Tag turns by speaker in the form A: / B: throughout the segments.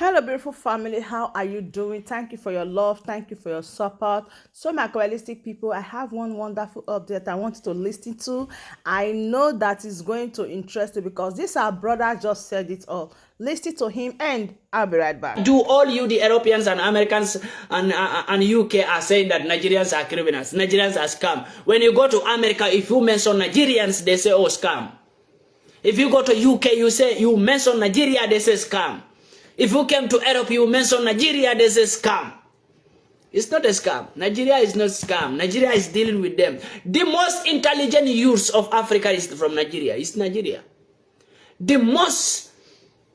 A: Hello, beautiful family. How are you doing? Thank you for your love. Thank you for your support. So, my coalistic people, I have one wonderful update I want you to listen to. I know that is going to interest you because this our brother just said it all. Listen to him, and I'll be right back.
B: Do all you, the Europeans and Americans and UK, are saying that Nigerians are criminals, Nigerians are scam. When you go to America, if you mention Nigerians, they say, oh, scam. If you go to UK, you mention Nigeria, they say scam. If you came to Europe, you mention Nigeria, they say scam. It's not a scam. Nigeria is not scam. Nigeria is dealing with them. The most intelligent youths of Africa is from Nigeria. It's Nigeria. The most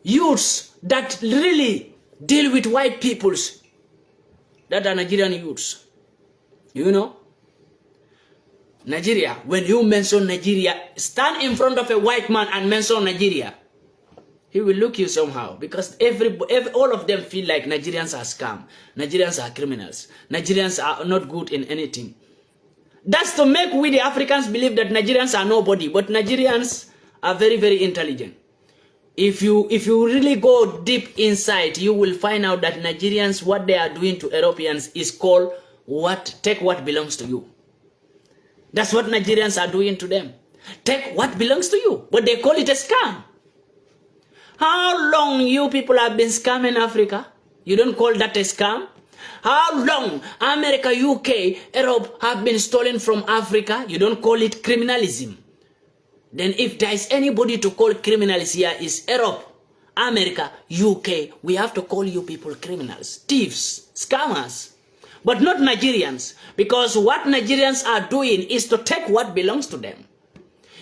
B: youths that really deal with white peoples, that are Nigerian youths. You know? Nigeria, when you mention Nigeria, stand in front of a white man and mention Nigeria. He will look you somehow because all of them feel like Nigerians are scam. Nigerians are criminals. Nigerians are not good in anything. That's to make we the Africans believe that Nigerians are nobody, but Nigerians are very, very intelligent. If you really go deep inside, you will find out that Nigerians, what they are doing to Europeans is called take what belongs to you. That's what Nigerians are doing to them. Take what belongs to you, but they call it a scam. How long you people have been scamming Africa? You don't call that a scam? How long America, UK, Europe have been stolen from Africa? You don't call it criminalism? Then if there is anybody to call criminals here is Europe, America, UK, we have to call you people criminals, thieves, scammers, but not Nigerians, because what Nigerians are doing is to take what belongs to them.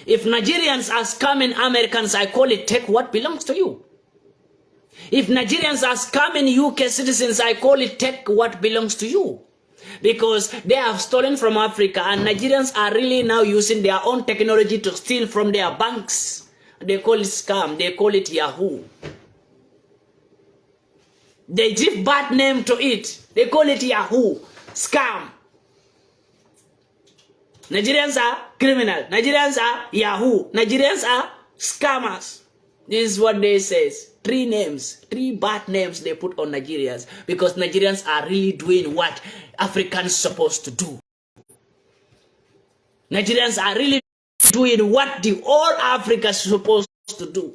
B: If Nigerians are scamming Americans, I call it take what belongs to you. If Nigerians are scamming UK citizens, I call it take what belongs to you. Because they have stolen from Africa and Nigerians are really now using their own technology to steal from their banks. They call it scam. They call it Yahoo. They give bad name to it. They call it Yahoo. Scam. Nigerians are criminal. Nigerians are Yahoo. Nigerians are scammers. This is what they say. 3 names, 3 bad names they put on Nigerians because Nigerians are really doing what Africans supposed to do. Nigerians are really doing what the all Africa is supposed to do.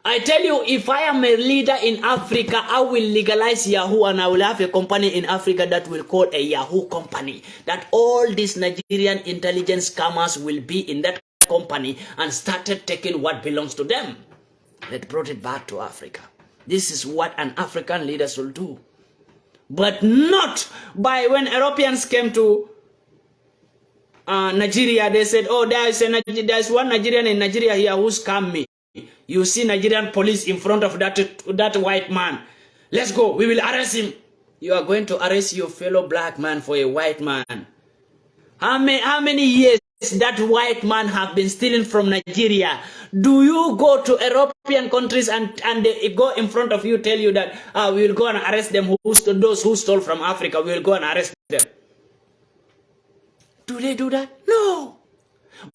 B: I tell you, if I am a leader in Africa, I will legalize Yahoo and I will have a company in Africa that will call a Yahoo company. That all these Nigerian intelligence scammers will be in that company and started taking what belongs to them. That brought it back to Africa. This is what an African leader will do. But not by when Europeans came to Nigeria, they said, oh, there's one Nigerian in Nigeria here who scammed me. You see Nigerian police in front of that white man. Let's go, we will arrest him. You are going to arrest your fellow black man for a white man. How many years that white man have been stealing from Nigeria? Do you go to European countries and they go in front of you, tell you that we will go and arrest them, those who stole from Africa, we will go and arrest them? Do they do that? No.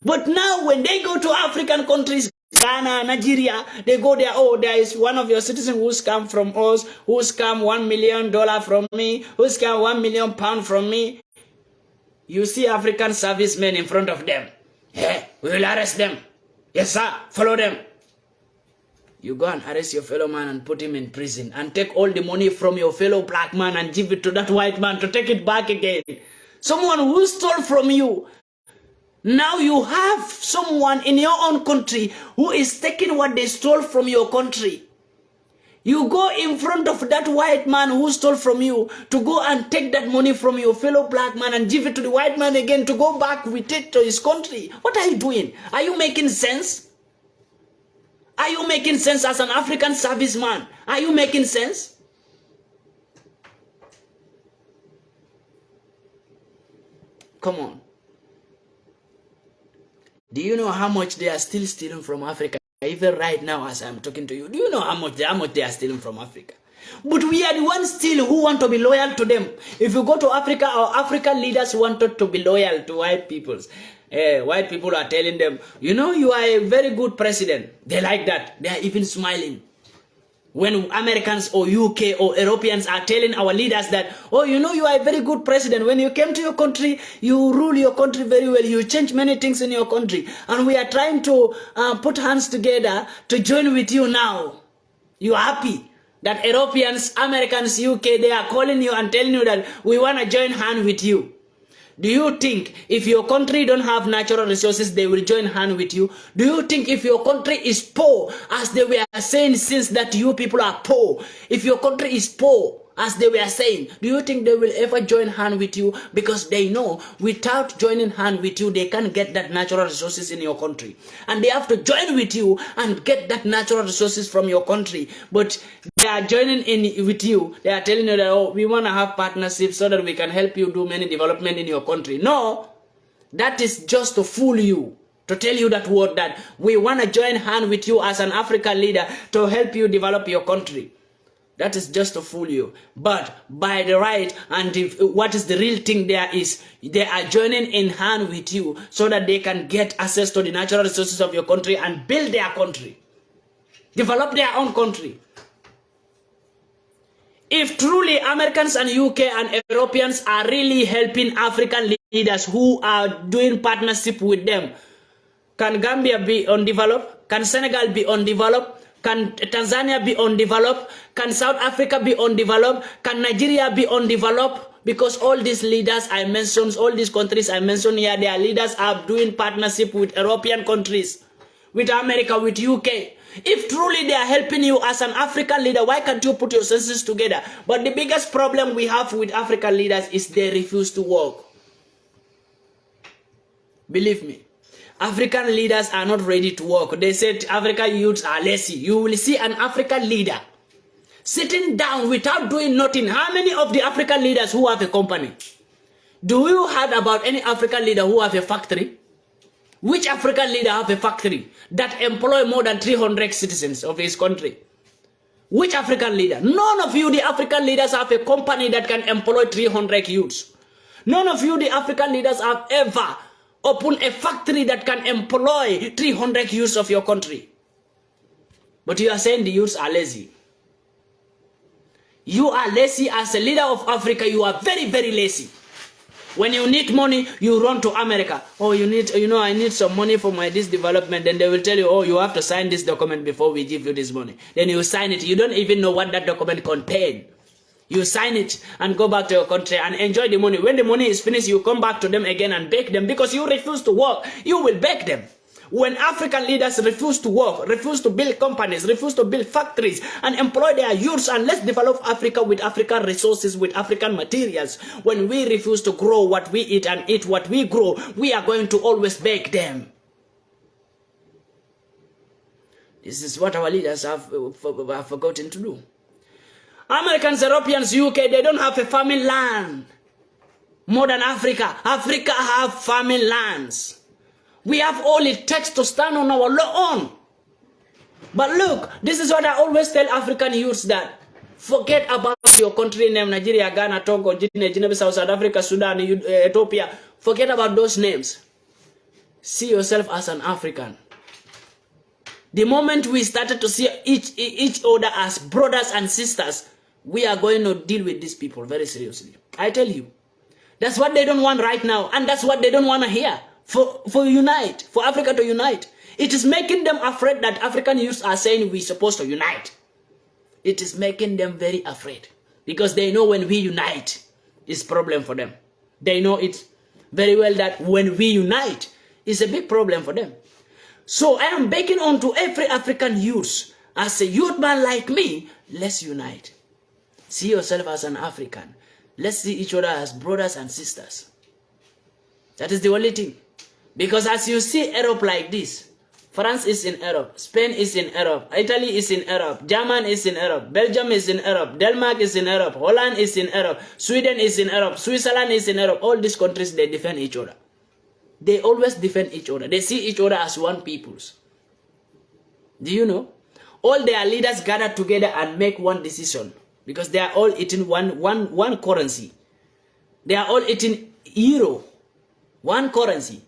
B: But now when they go to African countries, Ghana, Nigeria, they go there, oh, there is one of your citizens who scam from us, who scam $1 million from me, who scam £1 million from me. You see African servicemen in front of them. Hey, we will arrest them. Yes, sir, follow them. You go and arrest your fellow man and put him in prison and take all the money from your fellow black man and give it to that white man to take it back again. Someone who stole from you. Now you have someone in your own country who is taking what they stole from your country. You go in front of that white man who stole from you to go and take that money from your fellow black man and give it to the white man again to go back with it to his country. What are you doing? Are you making sense? Are you making sense as an African serviceman? Are you making sense? Come on. Do you know how much they are still stealing from Africa? Even right now as I'm talking to you, do you know how much they are stealing from Africa? But we are the ones still who want to be loyal to them. If you go to Africa, our African leaders wanted to be loyal to white peoples. White people are telling them, you know, you are a very good president. They like that. They are even smiling. When Americans or UK or Europeans are telling our leaders that, oh, you know, you are a very good president. When you came to your country, you rule your country very well. You change many things in your country. And we are trying to put hands together to join with you now. You are happy that Europeans, Americans, UK, they are calling you and telling you that we want to join hand with you. Do you think if your country don't have natural resources, they will join hand with you? Do you think if your country is poor, as they were saying since that you people are poor, if your country is poor, as they were saying, do you think they will ever join hand with you? Because they know without joining hand with you, they can't get that natural resources in your country. And they have to join with you and get that natural resources from your country. But they are joining in with you. They are telling you that, oh, we want to have partnerships so that we can help you do many development in your country. No, that is just to fool you. To tell you that word that we want to join hand with you as an African leader to help you develop your country. That is just to fool you. But by the right, and what is the real thing there is, they are joining in hand with you so that they can get access to the natural resources of your country and build their country. Develop their own country. If truly Americans and UK and Europeans are really helping African leaders who are doing partnership with them, can Gambia be undeveloped? Can Senegal be undeveloped? Can Tanzania be undeveloped? Can South Africa be undeveloped? Can Nigeria be undeveloped? Because all these leaders I mentioned, all these countries I mentioned here, their leaders are doing partnership with European countries, with America, with UK. If truly they are helping you as an African leader, why can't you put your senses together? But the biggest problem we have with African leaders is they refuse to work. Believe me. African leaders are not ready to work. They said African youths are lazy. You will see an African leader sitting down without doing nothing. How many of the African leaders who have a company? Do you heard about any African leader who have a factory? Which African leader have a factory that employ more than 300 citizens of his country? Which African leader? None of you, the African leaders, have a company that can employ 300 youths. None of you, the African leaders, have ever open a factory that can employ 300 youths of your country. But you are saying the youths are lazy. You are lazy as a leader of Africa. You are very, very lazy. When you need money, you run to America. Oh, I need some money for this development. Then they will tell you, oh, you have to sign this document before we give you this money. Then you sign it. You don't even know what that document contains. You sign it and go back to your country and enjoy the money. When the money is finished, you come back to them again and beg them because you refuse to work. You will beg them. When African leaders refuse to work, refuse to build companies, refuse to build factories and employ their youths, and let's develop Africa with African resources, with African materials. When we refuse to grow what we eat and eat what we grow, we are going to always beg them. This is what our leaders have forgotten to do. Americans, Europeans, UK, they don't have a farming land more than Africa. Africa have farming lands. We have all it takes to stand on our own. But look, this is what I always tell African youths, that forget about your country name, Nigeria, Ghana, Togo, Guinea-Bissau, South Africa, Sudan, Ethiopia. Forget about those names. See yourself as an African. The moment we started to see each other as brothers and sisters, we are going to deal with these people very seriously. I tell you. That's what they don't want right now. And that's what they don't want to hear. For Africa to unite. It is making them afraid that African youths are saying we're supposed to unite. It is making them very afraid. Because they know when we unite, it's a problem for them. They know it very well that when we unite, it's a big problem for them. So I am begging on to every African youth, as a youth man like me, let's unite. See yourself as an African. Let's see each other as brothers and sisters. That is the only thing. Because as you see Europe like this, France is in Europe, Spain is in Europe, Italy is in Europe, Germany is in Europe, Belgium is in Europe, Denmark is in Europe, Holland is in Europe, Sweden is in Europe, Switzerland is in Europe. All these countries, they defend each other. They always defend each other. They see each other as one peoples. Do you know? All their leaders gather together and make one decision. Because they are all eating one currency. They are all eating euro. One currency.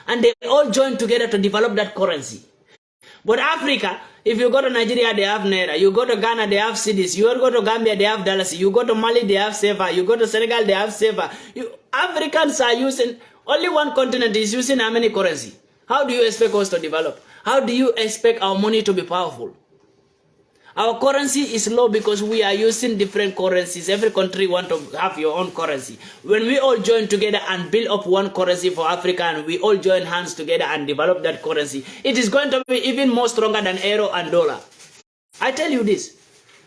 B: And they all join together to develop that currency. But Africa, If you go to Nigeria, they have Naira. You go to Ghana, they have cedis. You go to Gambia, they have dollars. You go to Mali, they have Sefa. You go to Senegal, they have Sefa. Africans are using, only one continent is using how many currency? How do you expect us to develop? How do you expect our money to be powerful? Our currency is low because we are using different currencies. Every country want to have your own currency. When we all join together and build up one currency for Africa and we all join hands together and develop that currency, it is going to be even more stronger than euro and dollar. I tell you this.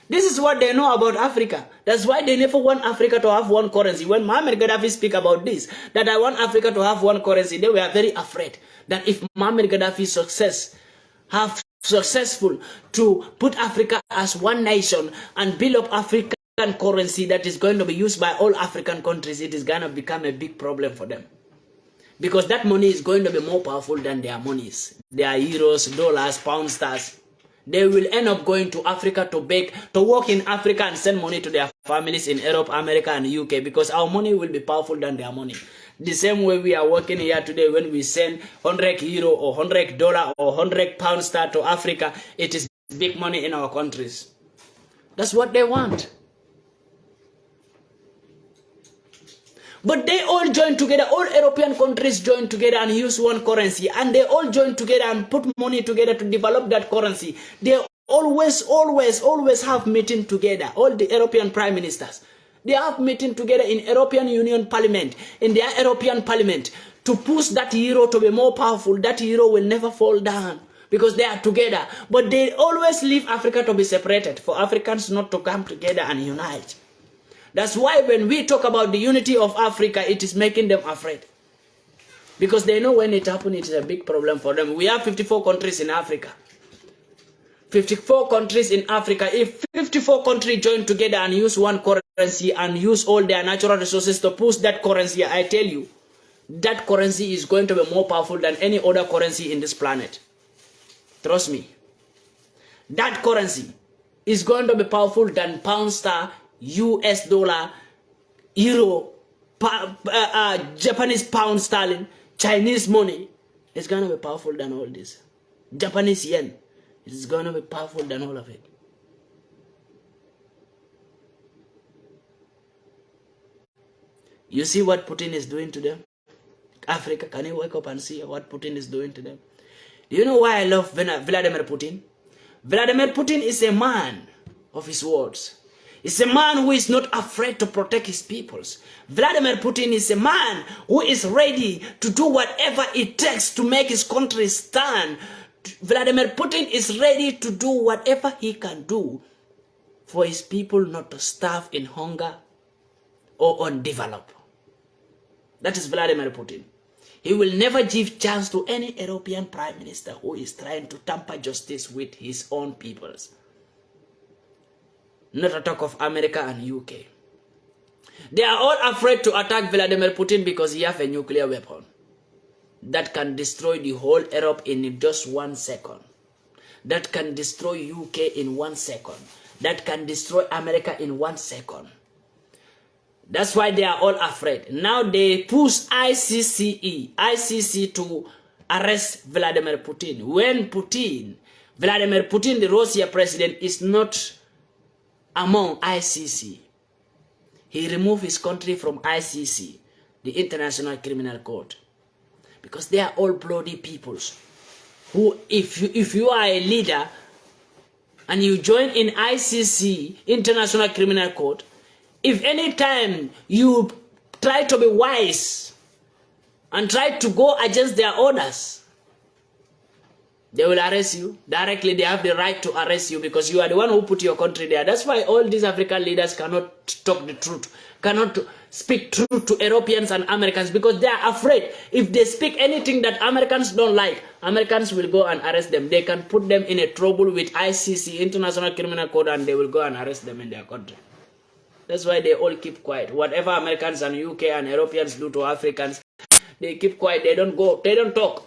B: This is what they know about Africa. That's why they never want Africa to have one currency. When Muammar Gaddafi speak about this, that I want Africa to have one currency, they were very afraid that if Muammar Gaddafi successful to put Africa as one nation and build up African currency that is going to be used by all African countries, it is going to become a big problem for them. Because that money is going to be more powerful than their monies. Their euros, dollars, pounds, stars. They will end up going to Africa to beg, to work in Africa and send money to their families in Europe, America, and UK because our money will be powerful than their money. The same way we are working here today when we send 100 euro or $100 or 100 pound star to Africa, it is big money in our countries. That's what they want. But they all join together, all European countries join together and use one currency, and they all join together and put money together to develop that currency. They always have meeting together, all the European prime ministers. They have meeting together in European Union Parliament, in their European Parliament, to push that euro to be more powerful. That euro will never fall down because they are together. But they always leave Africa to be separated, for Africans not to come together and unite. That's why when we talk about the unity of Africa, it is making them afraid. Because they know when it happens, it is a big problem for them. We have 54 countries in Africa. 54 countries in Africa. If 54 countries join together and use one currency and use all their natural resources to push that currency, I tell you, that currency is going to be more powerful than any other currency in this planet. Trust me. That currency is going to be powerful than pound star, US dollar, euro, Japanese pound sterling, Chinese money. It's going to be powerful than all this. Japanese yen. It is going to be powerful than all of it. You see what Putin is doing to them? Africa, can you wake up and see what Putin is doing to them? Do you know why I love Vladimir Putin? Vladimir Putin is a man of his words. He's a man who is not afraid to protect his peoples. Vladimir Putin is a man who is ready to do whatever it takes to make his country stand. Vladimir Putin is ready to do whatever he can do for his people not to starve in hunger or undeveloped. That is Vladimir Putin. He will never give chance to any European prime minister who is trying to tamper justice with his own peoples. Not to talk of America and UK. They are all afraid to attack Vladimir Putin because he has a nuclear weapon that can destroy the whole Europe in just 1 second. That can destroy UK in 1 second. That can destroy America in 1 second. That's why they are all afraid. Now they push ICC to arrest Vladimir Putin. When Vladimir Putin, the Russian president, is not among ICC. He removed his country from ICC, the International Criminal Court. Because they are all bloody peoples. Who, if you are a leader and you join in ICC, International Criminal Court, if any time you try to be wise and try to go against their orders, they will arrest you. Directly, they have the right to arrest you because you are the one who put your country there. That's why all these African leaders cannot talk the truth, cannot speak truth to Europeans and Americans because they are afraid. If they speak anything that Americans don't like, Americans will go and arrest them. They can put them in a trouble with ICC, International Criminal Court, and they will go and arrest them in their country. That's why they all keep quiet. Whatever Americans and UK and Europeans do to Africans, they keep quiet. They don't go. They don't talk.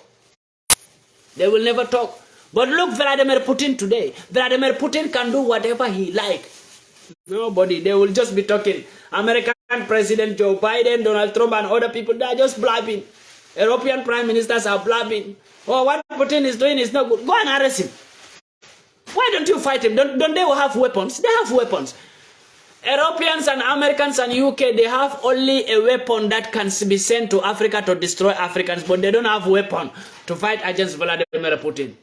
B: They will never talk. But look, Vladimir Putin today. Vladimir Putin can do whatever he like. Nobody. They will just be talking. American President Joe Biden, Donald Trump, and other people, they are just blabbing. European prime ministers are blabbing. Oh, what Putin is doing is not good. Go and arrest him. Why don't you fight him? Don't they have weapons? They have weapons. Europeans and Americans and UK, they have only a weapon that can be sent to Africa to destroy Africans, but they don't have a weapon to fight against Vladimir Putin.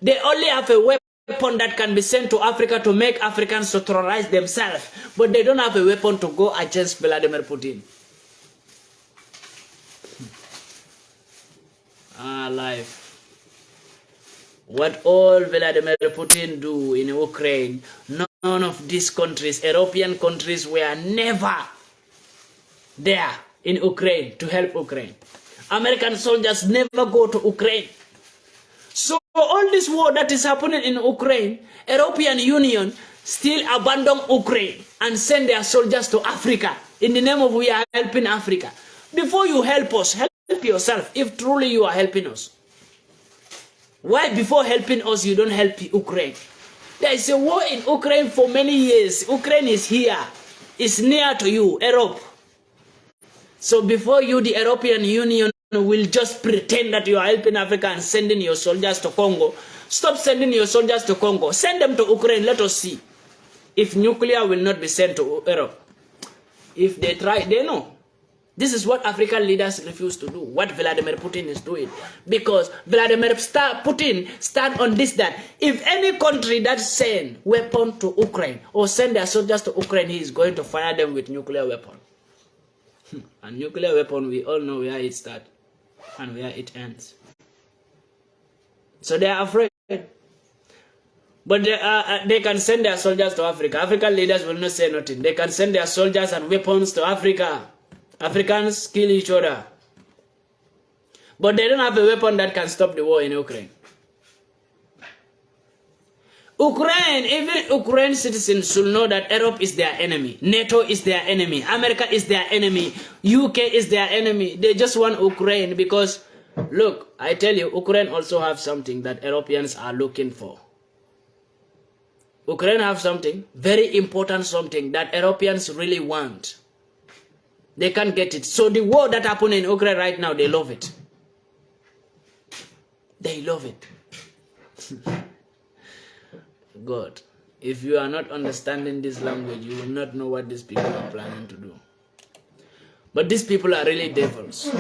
B: They only have a weapon that can be sent to Africa to make Africans to terrorize themselves, but they don't have a weapon to go against Vladimir Putin. Life. What all Vladimir Putin do in Ukraine, none of these countries, European countries, were never there in Ukraine to help Ukraine. American soldiers never go to Ukraine. So all this war that is happening in Ukraine, European Union still abandon Ukraine and send their soldiers to Africa in the name of we are helping Africa. Before you help us, help yourself if truly you are helping us. Why before helping us you don't help Ukraine? There is a war in Ukraine for many years. Ukraine is here. It's near to you, Europe. So before you, the European Union will just pretend that you are helping Africa and sending your soldiers to Congo. Stop sending your soldiers to Congo. Send them to Ukraine. Let us see if nuclear will not be sent to Europe. If they try, they know. This is what African leaders refuse to do, what Vladimir Putin is doing. Because Vladimir Putin stand on this, that if any country that send weapon to Ukraine or send their soldiers to Ukraine, he is going to fire them with nuclear weapon. And nuclear weapon, we all know where it starts and where it ends. So they are afraid. But they can send their soldiers to Africa. African leaders will not say nothing. They can send their soldiers and weapons to Africa. Africans kill each other. But they don't have a weapon that can stop the war in Ukraine. Even Ukraine citizens should know that Europe is their enemy. NATO is their enemy. America is their enemy. UK is their enemy. They just want Ukraine because, look, I tell you, Ukraine also have something that Europeans are looking for. Ukraine have something, very important something that Europeans really want. They can't get it. So the war that happened in Ukraine right now, they love it. They love it. God, if you are not understanding this language, you will not know what these people are planning to do. But these people are really devils.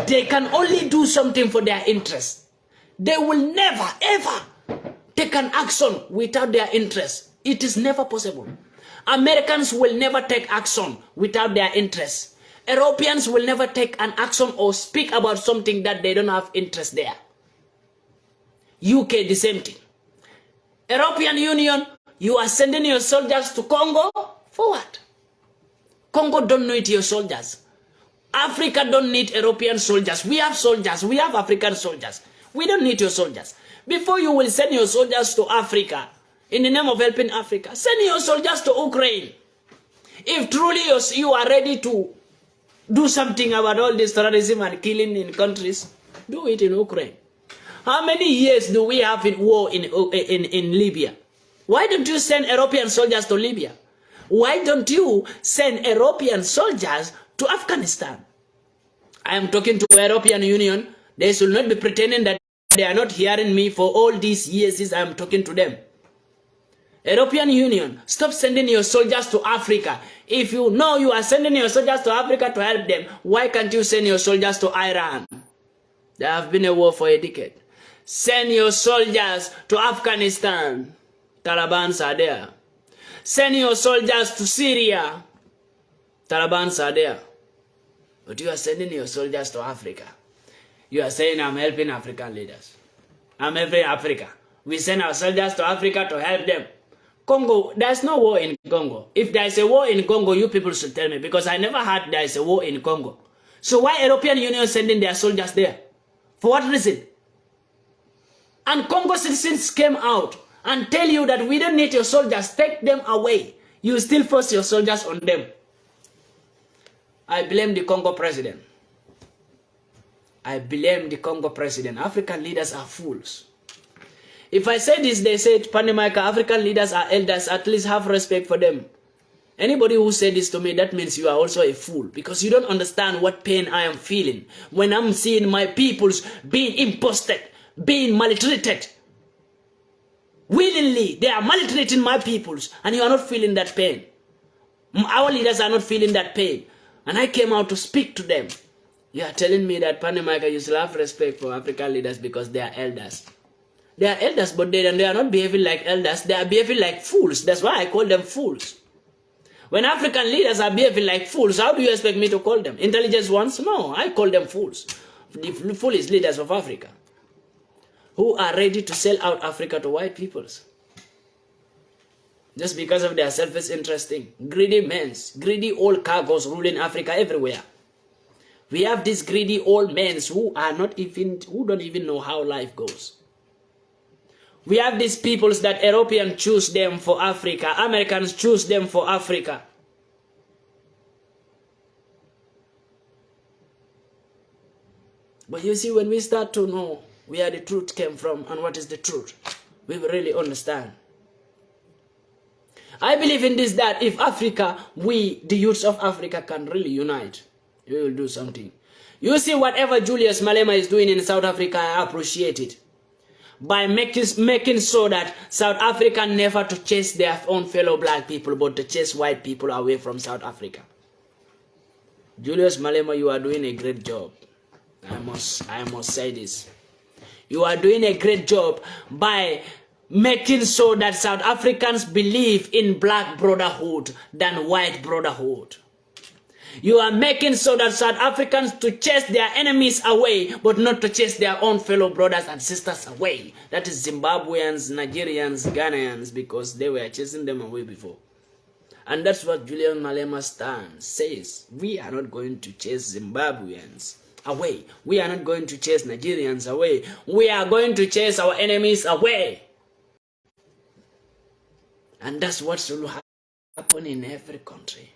B: They can only do something for their interest. They will never, ever take an action without their interest. It is never possible. Americans will never take action without their interests. Europeans will never take an action or speak about something that they don't have interest there. UK, the same thing. European Union, you are sending your soldiers to Congo for what? Congo don't need your soldiers. Africa don't need European soldiers. We have soldiers. We have African soldiers. We don't need your soldiers. Before you will send your soldiers to Africa, in the name of helping Africa, send your soldiers to Ukraine. If truly you are ready to do something about all this terrorism and killing in countries, do it in Ukraine. How many years do we have in war in Libya? Why don't you send European soldiers to Libya? Why don't you send European soldiers to Afghanistan? I am talking to the European Union. They should not be pretending that they are not hearing me for all these years since I am talking to them. European Union, stop sending your soldiers to Africa. If you know you are sending your soldiers to Africa to help them, why can't you send your soldiers to Iran? There have been a war for a decade. Send your soldiers to Afghanistan. Taliban are there. Send your soldiers to Syria. Taliban are there. But you are sending your soldiers to Africa. You are saying, I'm helping African leaders. I'm helping Africa. We send our soldiers to Africa to help them. Congo, there's no war in Congo. If there is a war in Congo, you people should tell me, because I never heard there is a war in Congo. So why European Union sending their soldiers there? For what reason? And Congo citizens came out and tell you that we don't need your soldiers, take them away. You still force your soldiers on them. I blame the Congo president. I blame the Congo president. African leaders are fools. If I say this, they say, Panamaika, African leaders are elders, at least have respect for them. Anybody who said this to me, that means you are also a fool, because you don't understand what pain I am feeling when I'm seeing my peoples being imposted, being maltreated. Willingly, they are maltreating my peoples, and you are not feeling that pain. Our leaders are not feeling that pain. And I came out to speak to them. You are telling me that Panamaika, you still have respect for African leaders because they are elders. They are elders, but they are not behaving like elders. They are behaving like fools. That's why I call them fools. When African leaders are behaving like fools, how do you expect me to call them? Intelligent ones? No, I call them fools. The foolish leaders of Africa, who are ready to sell out Africa to white peoples. Just because of their selfish interesting, greedy men, greedy old cargoes ruling Africa everywhere. We have these greedy old men who don't even know how life goes. We have these peoples that Europeans choose them for Africa, Americans choose them for Africa. But you see, when we start to know where the truth came from and what is the truth, we will really understand. I believe in this, that if Africa, we, the youths of Africa, can really unite, we will do something. You see, whatever Julius Malema is doing in South Africa, I appreciate it. By making sure that South Africa never to chase their own fellow black people, but to chase white people away from South Africa. Julius Malema, you are doing a great job. I must say this. You are doing a great job by making sure that South Africans believe in black brotherhood than white brotherhood. You are making sure that South Africans to chase their enemies away, but not to chase their own fellow brothers and sisters away. That is Zimbabweans, Nigerians, Ghanaians, because they were chasing them away before. And that's what Julius Malema says. We are not going to chase Zimbabweans away. We are not going to chase Nigerians away. We are going to chase our enemies away. And that's what should happen in every country.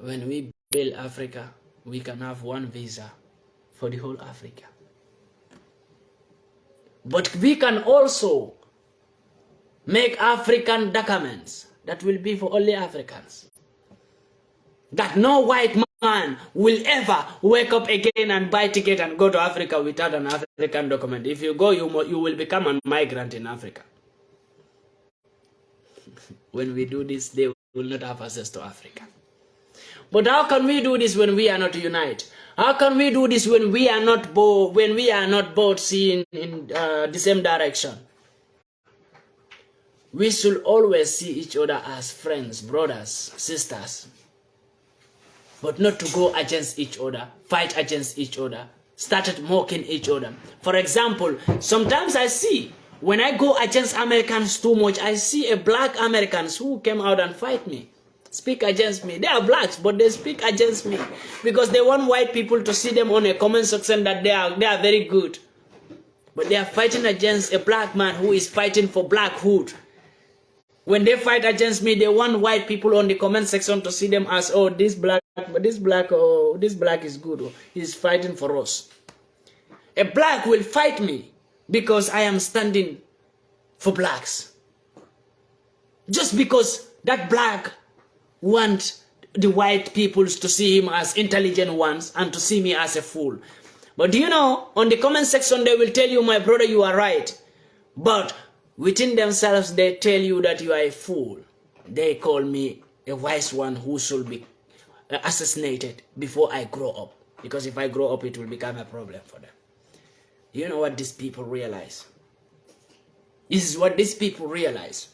B: When we build Africa, we can have one visa for the whole Africa. But we can also make African documents that will be for only Africans. That no white man will ever wake up again and buy ticket and go to Africa without an African document. If you go, you will become a migrant in Africa. When we do this, they will not have access to Africa. But how can we do this when we are not united? How can we do this when we are not both seeing in the same direction? We should always see each other as friends, brothers, sisters, but not to go against each other, fight against each other, started mocking each other. For example, sometimes I see, when I go against Americans too much, I see a black Americans who came out and fight me, speak against me. They are blacks, but they speak against me because they want white people to see them on a comment section that they are very good. But they are fighting against a black man who is fighting for blackhood. When they fight against me, they want white people on the comment section to see them as, oh, this black is good. Oh, he's fighting for us. A black will fight me because I am standing for blacks. Just because that black want the white peoples to see him as intelligent ones and to see me as a fool. But do you know, on the comment section, they will tell you, my brother, you are right. But within themselves, they tell you that you are a fool. They call me a wise one who should be assassinated before I grow up. Because if I grow up, it will become a problem for them. You know what these people realize? This is what these people realize.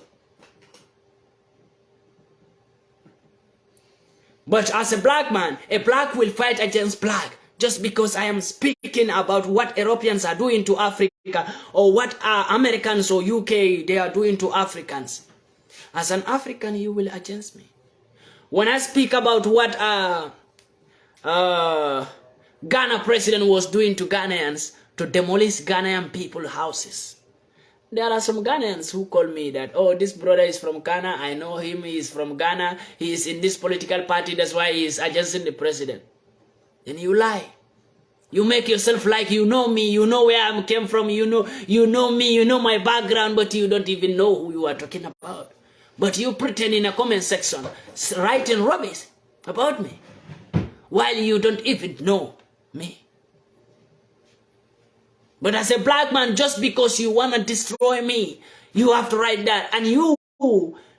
B: But as a black man, a black will fight against black just because I am speaking about what Europeans are doing to Africa or what Americans or UK they are doing to Africans. As an African, you will against me. When I speak about what Ghana president was doing to Ghanaians to demolish Ghanaian people's houses, there are some Ghanaians who call me that, oh, this brother is from Ghana, I know him, he is from Ghana, he is in this political party, that's why he is against the president. Then you lie. You make yourself like you know me, you know where I came from, you know me, you know my background, but you don't even know who you are talking about. But you pretend in a comment section, writing rubbish about me, while you don't even know Me. But as a black man, just because you want to destroy me, you have to write that. And you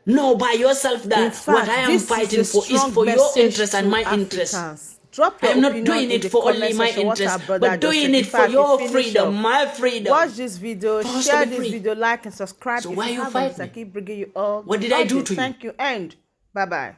B: know by yourself that what I am fighting for is for your interest and my interest.
A: Drop
B: I
A: your
B: am not
A: opinion
B: doing
A: in
B: it
A: the
B: for
A: comment
B: only my
A: section what our
B: interest,
A: brother
B: but
A: just
B: doing
A: said.
B: it
A: In
B: for
A: fact,
B: your
A: finish
B: freedom,
A: up.
B: my freedom.
A: Watch this video,
B: For us to
A: share
B: be
A: this
B: free.
A: video, like and subscribe
B: So
A: if
B: why
A: you
B: you
A: haven't.
B: fight
A: I
B: me?
A: keep bringing you all
B: What did I do
A: updates.
B: to you?
A: Thank you and bye bye.